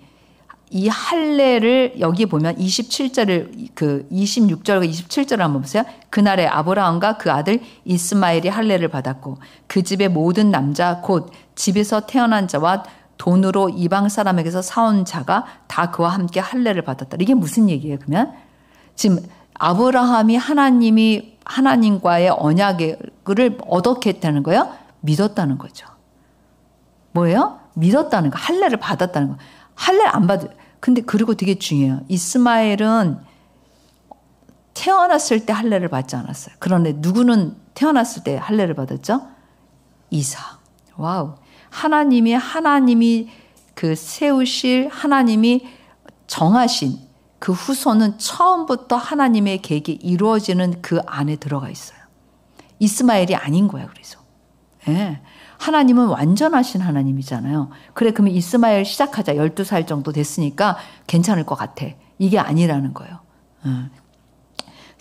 이 할례를 여기 보면 26절과 27절을 한번 보세요. 그날에 아브라함과 그 아들 이스마엘이 할례를 받았고 그 집의 모든 남자 곧 집에서 태어난 자와 돈으로 이방 사람에게서 사온 자가 다 그와 함께 할례를 받았다. 이게 무슨 얘기예요? 그러면 지금 아브라함이 하나님과의 언약을 어떻게 했다는 거예요? 믿었다는 거죠. 뭐예요? 믿었다는 거. 할례를 받았다는 거. 할례를 안 받아요. 근데 그리고 되게 중요해요. 이스마엘은 태어났을 때 할례를 받지 않았어요. 그런데 누구는 태어났을 때 할례를 받았죠? 이삭. 와우. 하나님이 그 세우실 하나님이 정하신 그 후손은 처음부터 하나님의 계획이 이루어지는 그 안에 들어가 있어요. 이스마엘이 아닌 거야, 그래서. 예. 하나님은 완전하신 하나님이잖아요. 그래, 그러면 이스마엘 시작하자. 12살 정도 됐으니까 괜찮을 것 같아. 이게 아니라는 거예요.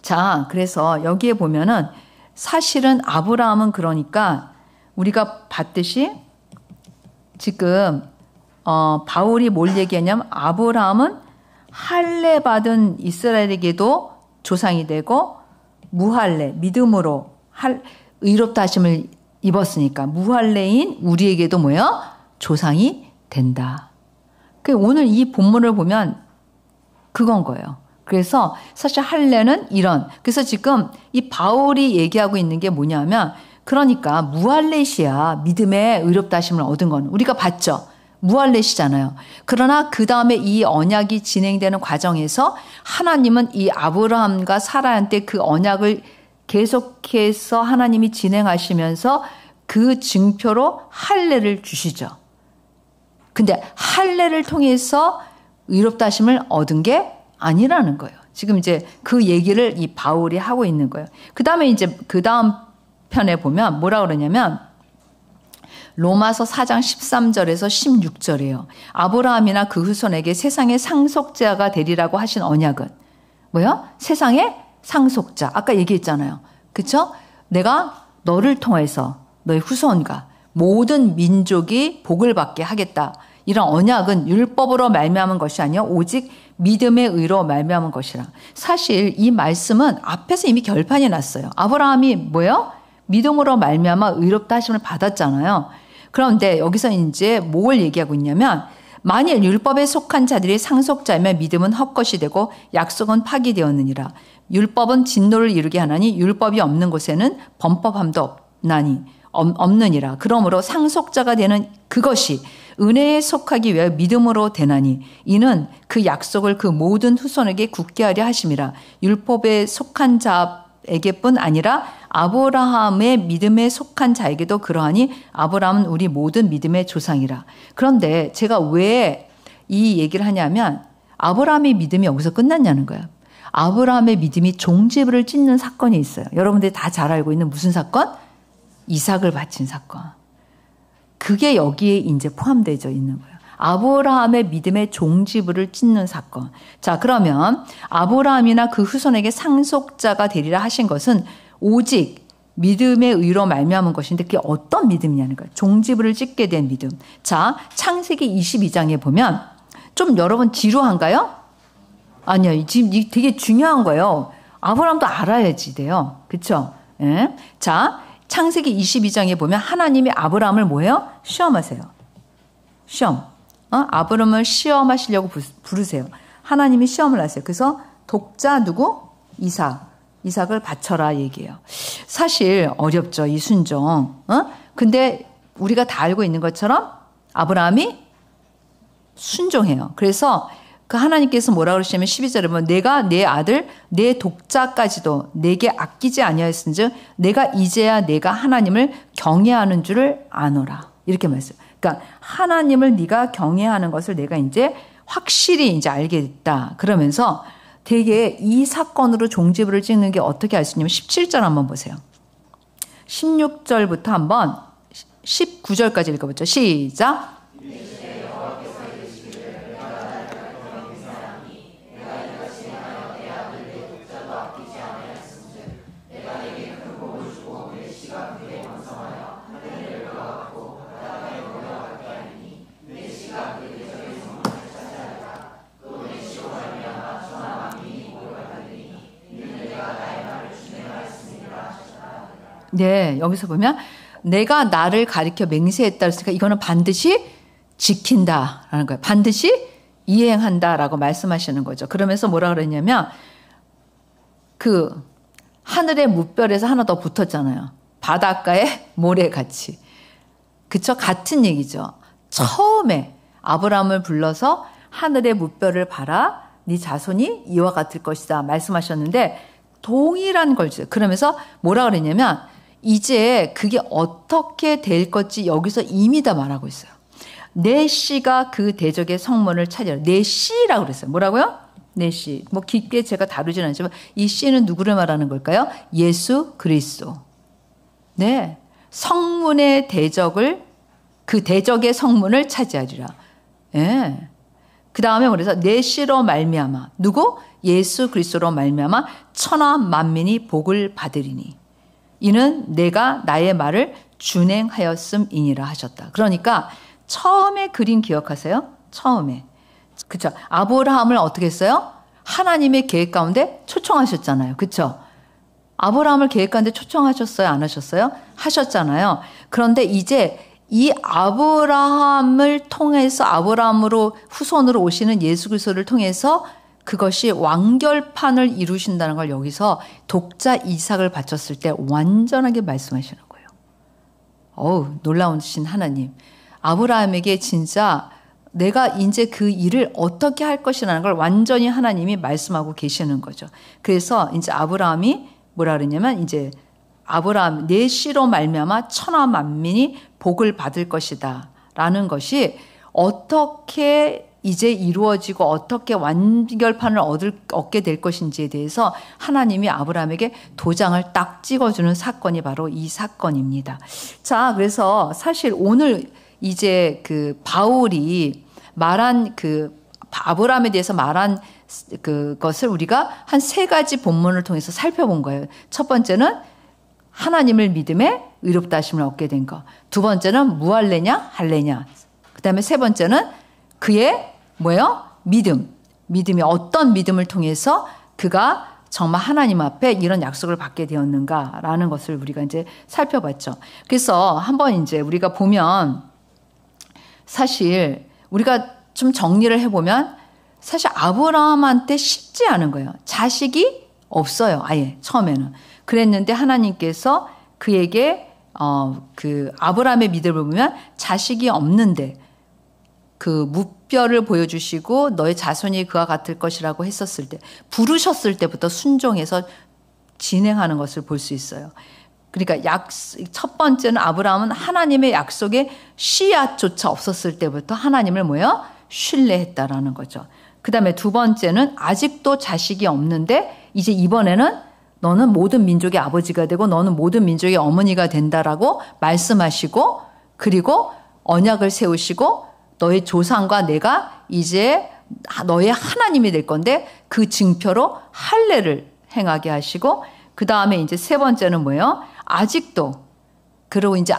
자, 그래서 여기에 보면은 사실은 아브라함은 그러니까 우리가 봤듯이 지금 바울이 뭘 얘기하냐면 아브라함은 할례 받은 이스라엘에게도 조상이 되고 무할례, 믿음으로 의롭다 하심을 입었으니까 무할례인 우리에게도 뭐예요? 조상이 된다. 오늘 이 본문을 보면 그건 거예요. 그래서 사실 할례는 그래서 지금 이 바울이 얘기하고 있는 게 뭐냐면 그러니까 무할례시야. 믿음의 의롭다 하심을 얻은 건 우리가 봤죠. 무할례시잖아요. 그러나 그 다음에 이 언약이 진행되는 과정에서 하나님은 이 아브라함과 사라한테 그 언약을 계속해서 하나님이 진행하시면서 그 증표로 할례를 주시죠. 근데 할례를 통해서 의롭다 하심을 얻은 게 아니라는 거예요. 지금 이제 그 얘기를 이 바울이 하고 있는 거예요. 그 다음에 이제 그 다음 편에 보면 뭐라 그러냐면 로마서 4장 13절에서 16절이에요. 아브라함이나 그 후손에게 세상의 상속자가 되리라고 하신 언약은 뭐요? 세상의 상속자. 아까 얘기했잖아요. 그렇죠? 내가 너를 통해서 너의 후손과 모든 민족이 복을 받게 하겠다. 이런 언약은 율법으로 말미암은 것이 아니요 오직 믿음의 의로 말미암은 것이라. 사실 이 말씀은 앞에서 이미 결판이 났어요. 아브라함이 뭐예요? 믿음으로 말미암아 의롭다 하심을 받았잖아요. 그런데 여기서 이제 뭘 얘기하고 있냐면 만일 율법에 속한 자들이 상속자이면 믿음은 헛것이 되고 약속은 파기되었느니라. 율법은 진노를 이루게 하나니 율법이 없는 곳에는 범법함도 없느니라. 그러므로 상속자가 되는 그것이 은혜에 속하기 위하여 믿음으로 되나니 이는 그 약속을 그 모든 후손에게 굳게 하려 하심이라. 율법에 속한 자에게뿐 아니라 아브라함의 믿음에 속한 자에게도 그러하니 아브라함은 우리 모든 믿음의 조상이라. 그런데 제가 왜 이 얘기를 하냐면 아브라함의 믿음이 여기서 끝났냐는 거예요. 아브라함의 믿음이 종지부를 찢는 사건이 있어요. 여러분들이 다 잘 알고 있는 무슨 사건? 이삭을 바친 사건. 그게 여기에 이제 포함되어 있는 거예요. 아브라함의 믿음의 종지부를 찢는 사건. 자, 그러면 아브라함이나 그 후손에게 상속자가 되리라 하신 것은 오직 믿음의 의로 말미암은 것인데 그게 어떤 믿음이냐는 거예요. 종지부를 찢게 된 믿음. 자, 창세기 22장에 보면 좀 여러분 지루한가요? 아니요. 지금 되게 중요한 거예요. 아브라함도 알아야지 돼요. 그렇죠? 예. 자, 창세기 22장에 보면 하나님이 아브라함을 뭐예요? 시험하세요. 시험. 아브라함을 시험하시려고 부르세요. 하나님이 시험을 하세요. 그래서 독자 누구? 이삭을 바쳐라 얘기해요. 사실 어렵죠. 이 순종. 근데 우리가 다 알고 있는 것처럼 아브라함이 순종해요. 그래서 그 하나님께서 뭐라 그러시냐면 12절에 보면 내가 내 아들 내 독자까지도 내게 아끼지 아니하였은즉 내가 이제야 내가 하나님을 경외하는 줄을 아노라. 이렇게 말했어요. 그러니까 하나님을 네가 경외하는 것을 내가 이제 확실히 이제 알게 됐다. 그러면서 되게 이 사건으로 종지부를 찍는 게 어떻게 알 수 있냐면 17절 한번 보세요. 16절부터 한번 19절까지 읽어보죠. 시작. 네, 여기서 보면 내가 나를 가리켜 맹세했다 했으니까 이거는 반드시 지킨다라는 거예요. 반드시 이행한다라고 말씀하시는 거죠. 그러면서 뭐라 그랬냐면 그 하늘의 무별에서 하나 더 붙었잖아요. 바닷가의 모래같이. 그쵸? 같은 얘기죠. 처음에 아브라함을 불러서 하늘의 무별을 봐라. 네 자손이 이와 같을 것이다 말씀하셨는데 동일한 걸 주세요. 그러면서 뭐라 그랬냐면 이제 그게 어떻게 될 것지 여기서 이미 다 말하고 있어요. 내 씨가 그 대적의 성문을 차지하라. 내 씨라고 그랬어요. 뭐라고요? 내 씨. 뭐 깊게 제가 다루진 않지만 이 씨는 누구를 말하는 걸까요? 예수 그리스도. 네. 성문의 대적을 그 대적의 성문을 차지하리라. 예. 그 다음에 그래서 내 씨로 말미암아 누구? 예수 그리스도로 말미암아 천하 만민이 복을 받으리니 이는 내가 나의 말을 준행하였음이니라 하셨다. 그러니까 처음에 그림 기억하세요? 처음에. 그렇죠. 아브라함을 어떻게 했어요? 하나님의 계획 가운데 초청하셨잖아요. 그렇죠? 아브라함을 계획 가운데 초청하셨어요? 안 하셨어요? 하셨잖아요. 그런데 이제 이 아브라함을 통해서 아브라함으로 후손으로 오시는 예수 그리스도를 통해서 그것이 완결판을 이루신다는 걸 여기서 독자 이삭을 바쳤을 때 완전하게 말씀하시는 거예요. 어우, 놀라우신 하나님. 아브라함에게 진짜 내가 이제 그 일을 어떻게 할 것이라는 걸 완전히 하나님이 말씀하고 계시는 거죠. 그래서 이제 아브라함이 뭐라 그랬냐면 이제 아브라함 내 씨로 말미암아 천하 만민이 복을 받을 것이다 라는 것이 어떻게 이제 이루어지고 어떻게 완결판을 얻게 될 것인지에 대해서 하나님이 아브라함에게 도장을 딱 찍어주는 사건이 바로 이 사건입니다. 자, 그래서 사실 오늘 이제 그 바울이 말한 그 아브라함에 대해서 말한 그것을 우리가 한 세 가지 본문을 통해서 살펴본 거예요. 첫 번째는 하나님을 믿음에 의롭다 하심을 얻게 된 거. 두 번째는 무할래냐 할래냐. 그 다음에 세 번째는 그의 뭐예요? 믿음이 어떤 믿음을 통해서 그가 정말 하나님 앞에 이런 약속을 받게 되었는가라는 것을 우리가 이제 살펴봤죠. 그래서 한번 이제 우리가 보면 사실 우리가 좀 정리를 해보면 사실 아브라함한테 쉽지 않은 거예요. 자식이 없어요. 아예 처음에는. 그랬는데 하나님께서 그에게 그 아브라함의 믿음을 보면 자식이 없는데 그 무뼈를 보여주시고 너의 자손이 그와 같을 것이라고 했었을 때 부르셨을 때부터 순종해서 진행하는 것을 볼 수 있어요. 그러니까 첫 번째는 아브라함은 하나님의 약속에 씨앗조차 없었을 때부터 하나님을 뭐예요? 신뢰했다라는 거죠. 그 다음에 두 번째는 아직도 자식이 없는데 이제 이번에는 너는 모든 민족의 아버지가 되고 너는 모든 민족의 어머니가 된다라고 말씀하시고 그리고 언약을 세우시고 너의 조상과 내가 이제 너의 하나님이 될 건데 그 증표로 할례를 행하게 하시고 그 다음에 이제 세 번째는 뭐예요? 아직도 그리고 이제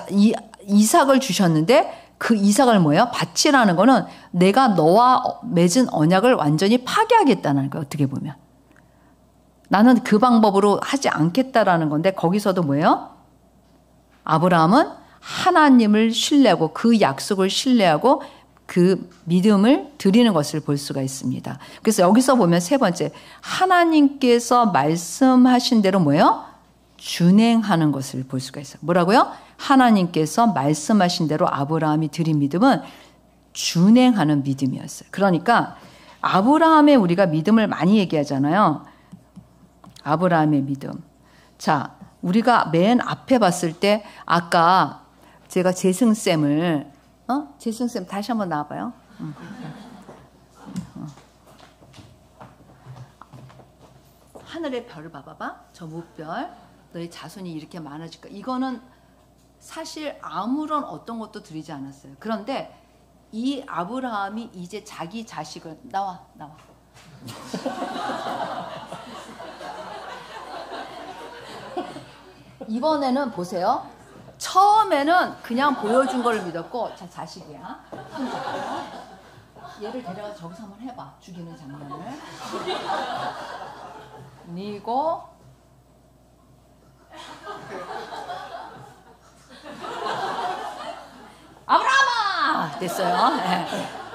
이삭을 주셨는데 그 이삭을 뭐예요? 바치라는 거는 내가 너와 맺은 언약을 완전히 파괴하겠다는 거예요. 어떻게 보면. 나는 그 방법으로 하지 않겠다라는 건데 거기서도 뭐예요? 아브라함은 하나님을 신뢰하고 그 약속을 신뢰하고 그 믿음을 드리는 것을 볼 수가 있습니다. 그래서 여기서 보면 세 번째 하나님께서 말씀하신 대로 뭐예요? 준행하는 것을 볼 수가 있어요. 뭐라고요? 하나님께서 말씀하신 대로 아브라함이 드린 믿음은 준행하는 믿음이었어요. 그러니까 아브라함의 우리가 믿음을 많이 얘기하잖아요. 아브라함의 믿음. 자, 우리가 맨 앞에 봤을 때 아까 제가 재승쌤을 재승쌤 다시 한번 나와봐요. 하늘의 별을 봐봐봐. 저 무별. 너의 자손이 이렇게 많아질까. 이거는 사실 아무런 어떤 것도 드리지 않았어요. 그런데 이 아브라함이 이제 자기 자식을 나와. 이번에는 보세요. 처음에는 그냥 보여준 걸 믿었고 자 자식이야. 얘를 데려가 저기서 한번 해봐. 죽이는 장면을. 그리고 아브라함아! 됐어요. 네.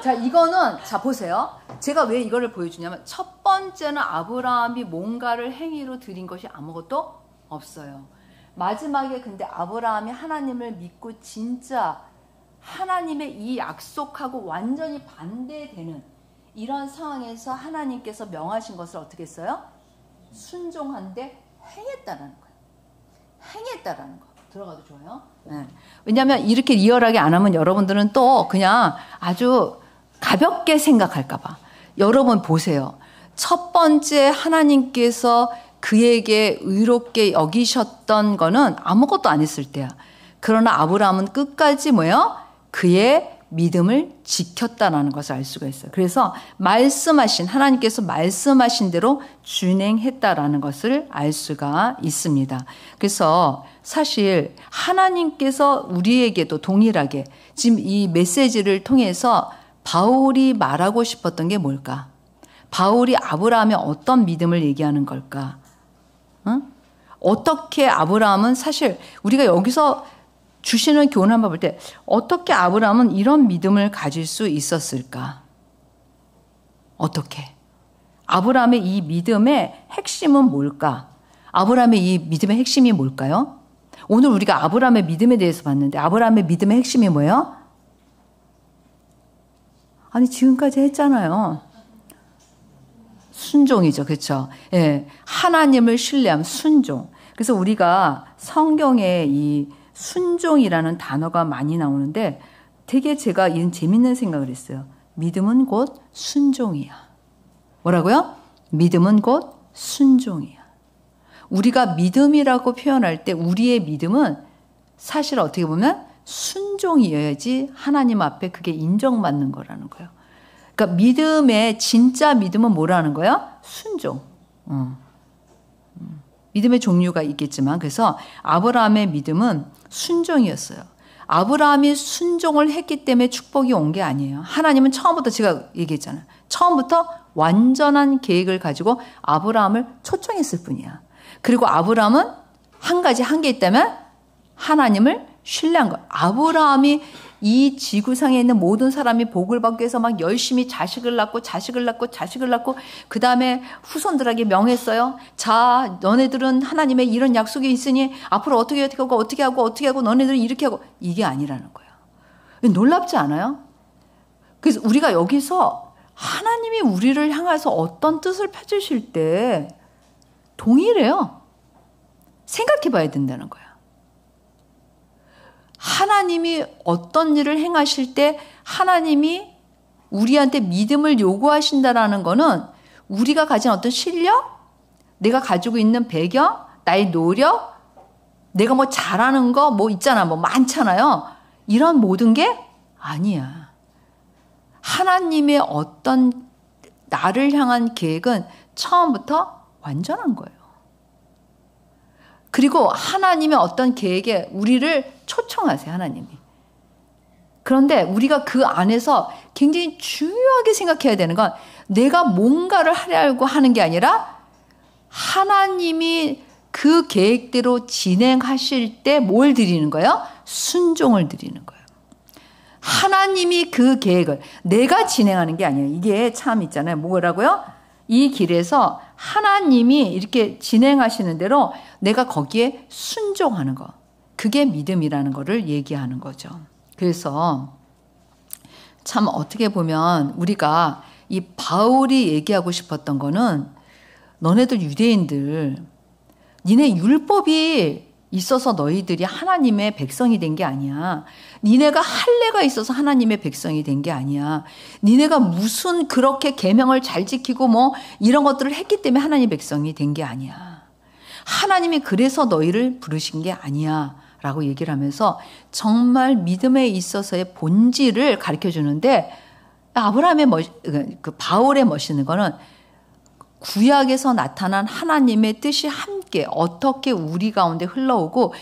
자 이거는 자 보세요. 제가 왜 이거를 보여주냐면 첫 번째는 아브라함이 뭔가를 행위로 드린 것이 아무것도 없어요. 마지막에 근데 아브라함이 하나님을 믿고 진짜 하나님의 이 약속하고 완전히 반대되는 이런 상황에서 하나님께서 명하신 것을 어떻게 했어요? 순종한데 행했다라는 거예요. 행했다라는 거. 들어가도 좋아요. 네. 왜냐하면 이렇게 리얼하게 안 하면 여러분들은 또 그냥 아주 가볍게 생각할까 봐. 여러분 보세요. 첫 번째 하나님께서 그에게 의롭게 여기셨던 거는 아무것도 안 했을 때야. 그러나 아브라함은 끝까지 뭐예요? 그의 믿음을 지켰다라는 것을 알 수가 있어요. 그래서 하나님께서 말씀하신 대로 준행했다라는 것을 알 수가 있습니다. 그래서 사실 하나님께서 우리에게도 동일하게 지금 이 메시지를 통해서 바울이 말하고 싶었던 게 뭘까? 바울이 아브라함의 어떤 믿음을 얘기하는 걸까? 응? 어떻게 아브라함은 사실 우리가 여기서 주시는 교훈 한번 볼 때 어떻게 아브라함은 이런 믿음을 가질 수 있었을까? 어떻게? 아브라함의 이 믿음의 핵심은 뭘까? 아브라함의 이 믿음의 핵심이 뭘까요? 오늘 우리가 아브라함의 믿음에 대해서 봤는데 아브라함의 믿음의 핵심이 뭐예요? 아니 지금까지 했잖아요. 순종이죠. 그렇죠? 예. 하나님을 신뢰함 순종. 그래서 우리가 성경에 이 순종이라는 단어가 많이 나오는데 되게 제가 이런 재밌는 생각을 했어요. 믿음은 곧 순종이야. 뭐라고요? 믿음은 곧 순종이야. 우리가 믿음이라고 표현할 때 우리의 믿음은 사실 어떻게 보면 순종이어야지 하나님 앞에 그게 인정받는 거라는 거예요. 그러니까 믿음의 진짜 믿음은 뭐라는 거야? 순종. 믿음의 종류가 있겠지만 그래서 아브라함의 믿음은 순종이었어요. 아브라함이 순종을 했기 때문에 축복이 온 게 아니에요. 하나님은 처음부터 제가 얘기했잖아요. 처음부터 완전한 계획을 가지고 아브라함을 초청했을 뿐이야. 그리고 아브라함은 한 게 있다면 하나님을 신뢰한 거예요. 아브라함이 이 지구상에 있는 모든 사람이 복을 받기 위해서 막 열심히 자식을 낳고 그 다음에 후손들에게 명했어요. 자, 너네들은 하나님의 이런 약속이 있으니 앞으로 어떻게 하고 너네들은 이렇게 하고, 이게 아니라는 거예요. 놀랍지 않아요? 그래서 우리가 여기서 하나님이 우리를 향해서 어떤 뜻을 펼치실 때 동일해요. 생각해 봐야 된다는 거예요. 하나님이 어떤 일을 행하실 때 하나님이 우리한테 믿음을 요구하신다라는 거는 우리가 가진 어떤 실력, 내가 가지고 있는 배경, 나의 노력, 내가 뭐 잘하는 거 뭐 있잖아, 뭐 많잖아요. 이런 모든 게 아니야. 하나님의 어떤 나를 향한 계획은 처음부터 완전한 거예요. 그리고 하나님의 어떤 계획에 우리를 초청하세요, 하나님이. 그런데 우리가 그 안에서 굉장히 중요하게 생각해야 되는 건 내가 뭔가를 하려고 하는 게 아니라 하나님이 그 계획대로 진행하실 때 뭘 드리는 거예요? 순종을 드리는 거예요. 하나님이 그 계획을 내가 진행하는 게 아니에요. 이게 참 있잖아요. 뭐라고요? 이 길에서 하나님이 이렇게 진행하시는 대로 내가 거기에 순종하는 거. 그게 믿음이라는 거를 얘기하는 거죠. 그래서 참 어떻게 보면 우리가 이 바울이 얘기하고 싶었던 거는 너네들 유대인들, 니네 율법이 있어서 너희들이 하나님의 백성이 된 게 아니야. 니네가 할례가 있어서 하나님의 백성이 된 게 아니야. 니네가 무슨 그렇게 계명을 잘 지키고 뭐 이런 것들을 했기 때문에 하나님의 백성이 된 게 아니야. 하나님이 그래서 너희를 부르신 게 아니야. 라고 얘기를 하면서 정말 믿음에 있어서의 본질을 가르쳐 주는데 아브라함의 바울의 멋있는 거는 구약에서 나타난 하나님의 뜻이 함께 어떻게 우리 가운데 흘러오고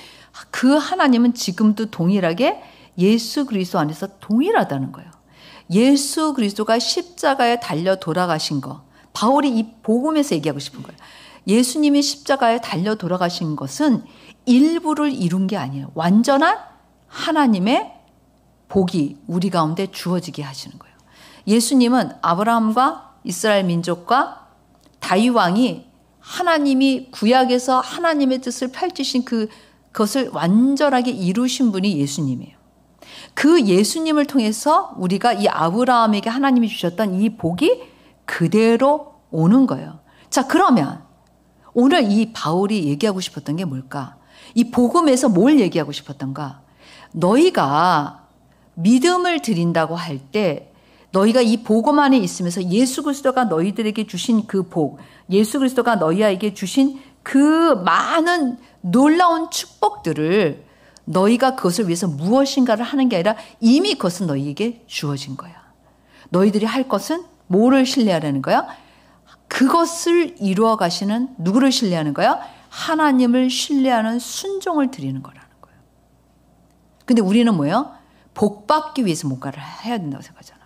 그 하나님은 지금도 동일하게 예수 그리스도 안에서 동일하다는 거예요. 예수 그리스도가 십자가에 달려 돌아가신 거. 바울이 이 복음에서 얘기하고 싶은 거예요. 예수님이 십자가에 달려 돌아가신 것은 일부를 이룬 게 아니에요. 완전한 하나님의 복이 우리 가운데 주어지게 하시는 거예요. 예수님은 아브라함과 이스라엘 민족과 다윗 왕이 하나님이 구약에서 하나님의 뜻을 펼치신 그것을 완전하게 이루신 분이 예수님이에요. 그 예수님을 통해서 우리가 이 아브라함에게 하나님이 주셨던 이 복이 그대로 오는 거예요. 자, 그러면 오늘 이 바울이 얘기하고 싶었던 게 뭘까? 이 복음에서 뭘 얘기하고 싶었던가? 너희가 믿음을 드린다고 할 때 너희가 이 복음 안에 있으면서 예수 그리스도가 너희들에게 주신 그 복, 예수 그리스도가 너희에게 주신 그 많은 놀라운 축복들을 너희가 그것을 위해서 무엇인가를 하는 게 아니라 이미 그것은 너희에게 주어진 거야. 너희들이 할 것은 뭐를 신뢰하라는 거야? 그것을 이루어 가시는 누구를 신뢰하는 거야? 하나님을 신뢰하는 순종을 드리는 거라는 거예요. 근데 우리는 뭐예요? 복 받기 위해서 뭔가를 해야 된다고 생각하잖아.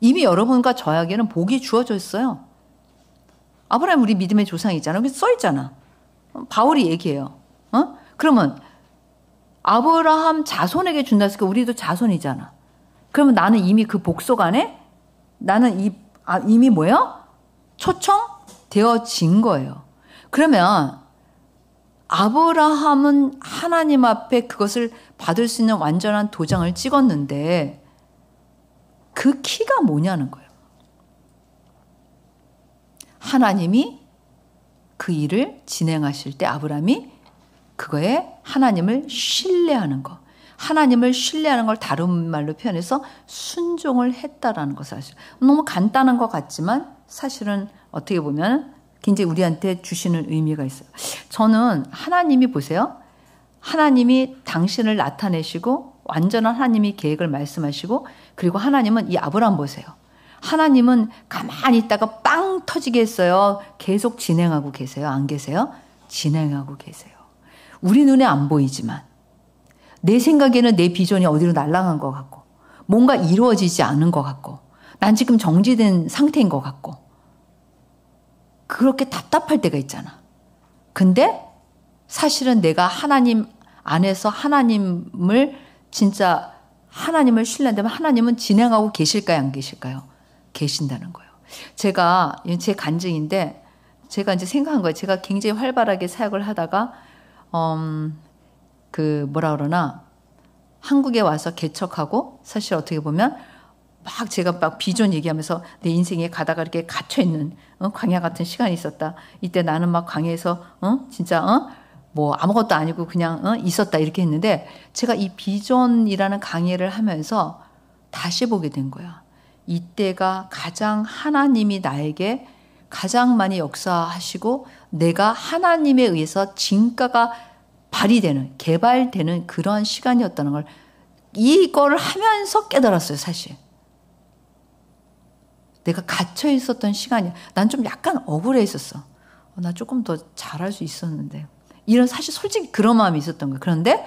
이미 여러분과 저에게는 복이 주어져 있어요. 아브라함 우리 믿음의 조상이잖아. 그래서 써 있잖아. 바울이 얘기해요. 그러면 아브라함 자손에게 준다 했으니까 우리도 자손이잖아. 그러면 나는 이미 그 복속 안에 나는 이미 뭐예요? 초청되어진 거예요. 그러면 아브라함은 하나님 앞에 그것을 받을 수 있는 완전한 도장을 찍었는데 그 키가 뭐냐는 거예요. 하나님이 그 일을 진행하실 때 아브라함이 그거에 하나님을 신뢰하는 거. 하나님을 신뢰하는 걸 다른 말로 표현해서 순종을 했다라는 것을 아시죠. 너무 간단한 것 같지만 사실은 어떻게 보면 굉장히 우리한테 주시는 의미가 있어요. 저는 하나님이 보세요. 하나님이 당신을 나타내시고 완전한 하나님이 계획을 말씀하시고 그리고 하나님은 이 아브라함 보세요. 하나님은 가만히 있다가 빵 터지게 했어요. 계속 진행하고 계세요? 안 계세요? 진행하고 계세요. 우리 눈에 안 보이지만 내 생각에는 내 비전이 어디로 날아간 것 같고 뭔가 이루어지지 않은 것 같고 난 지금 정지된 상태인 것 같고 그렇게 답답할 때가 있잖아. 근데 사실은 내가 하나님 안에서 하나님을 진짜 하나님을 신뢰한다면 하나님은 진행하고 계실까요? 안 계실까요? 계신다는 거예요. 제가 제 간증인데 제가 이제 생각한 거예요. 제가 굉장히 활발하게 사역을 하다가 뭐라 그러나 한국에 와서 개척하고 사실 어떻게 보면 막 제가 막 비전 얘기하면서 내 인생에 가다가 이렇게 갇혀있는 광야 같은 시간이 있었다. 이때 나는 막 광야에서 진짜 뭐 아무것도 아니고 그냥 있었다 이렇게 했는데 제가 이 비전이라는 강의를 하면서 다시 보게 된 거야. 이때가 가장 하나님이 나에게 가장 많이 역사하시고 내가 하나님에 의해서 진가가 발휘되는 개발되는 그런 시간이었다는 걸 이걸 하면서 깨달았어요. 사실 내가 갇혀 있었던 시간이 난 좀 약간 억울해 있었어. 나 조금 더 잘할 수 있었는데 이런 사실 솔직히 그런 마음이 있었던 거예요. 그런데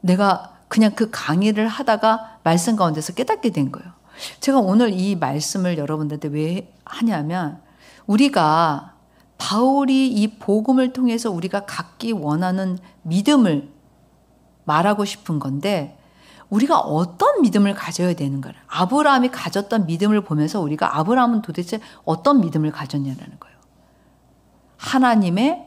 내가 그냥 그 강의를 하다가 말씀 가운데서 깨닫게 된 거예요. 제가 오늘 이 말씀을 여러분들한테 왜 하냐면 우리가 바울이 이 복음을 통해서 우리가 갖기 원하는 믿음을 말하고 싶은 건데 우리가 어떤 믿음을 가져야 되는가를 아브라함이 가졌던 믿음을 보면서 우리가 아브라함은 도대체 어떤 믿음을 가졌냐는 거예요. 하나님의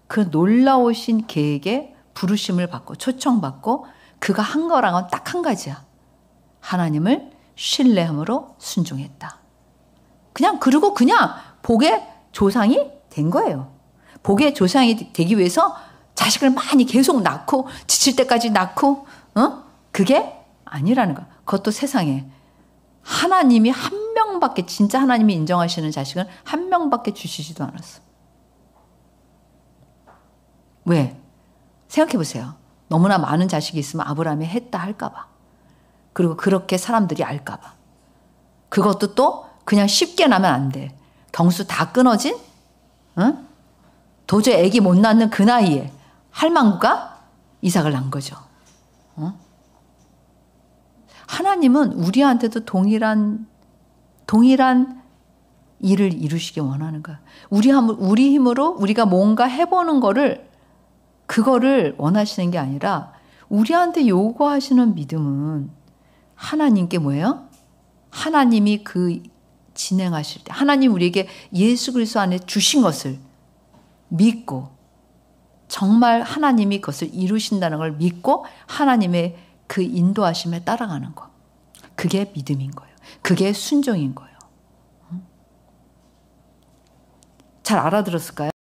그 놀라우신 계획에 부르심을 받고 초청받고 그가 한 거랑은 딱 한 가지야. 하나님을 신뢰함으로 순종했다. 그리고 그냥 복의 조상이 된 거예요. 복의 조상이 되기 위해서 자식을 많이 계속 낳고 지칠 때까지 낳고 그게 아니라는 거야. 그것도 세상에 하나님이 한 명밖에 진짜 하나님이 인정하시는 자식은 한 명밖에 주시지도 않았어. 왜? 생각해 보세요. 너무나 많은 자식이 있으면 아브라함이 했다 할까 봐. 그리고 그렇게 사람들이 알까 봐. 그것도 또 그냥 쉽게 나면 안 돼. 경수 다 끊어진 도저히 애기 못 낳는 그 나이에 할망구가 이삭을 낳은 거죠. 하나님은 우리한테도 동일한 일을 이루시기 원하는 거야. 우리 힘으로 우리가 뭔가 해보는 그거를 원하시는 게 아니라 우리한테 요구하시는 믿음은 하나님께 뭐예요? 하나님이 그 진행하실 때 하나님 우리에게 예수 그리스도 안에 주신 것을 믿고 정말 하나님이 그것을 이루신다는 걸 믿고 하나님의 그 인도하심에 따라가는 거. 그게 믿음인 거예요. 그게 순종인 거예요. 잘 알아들었을까요?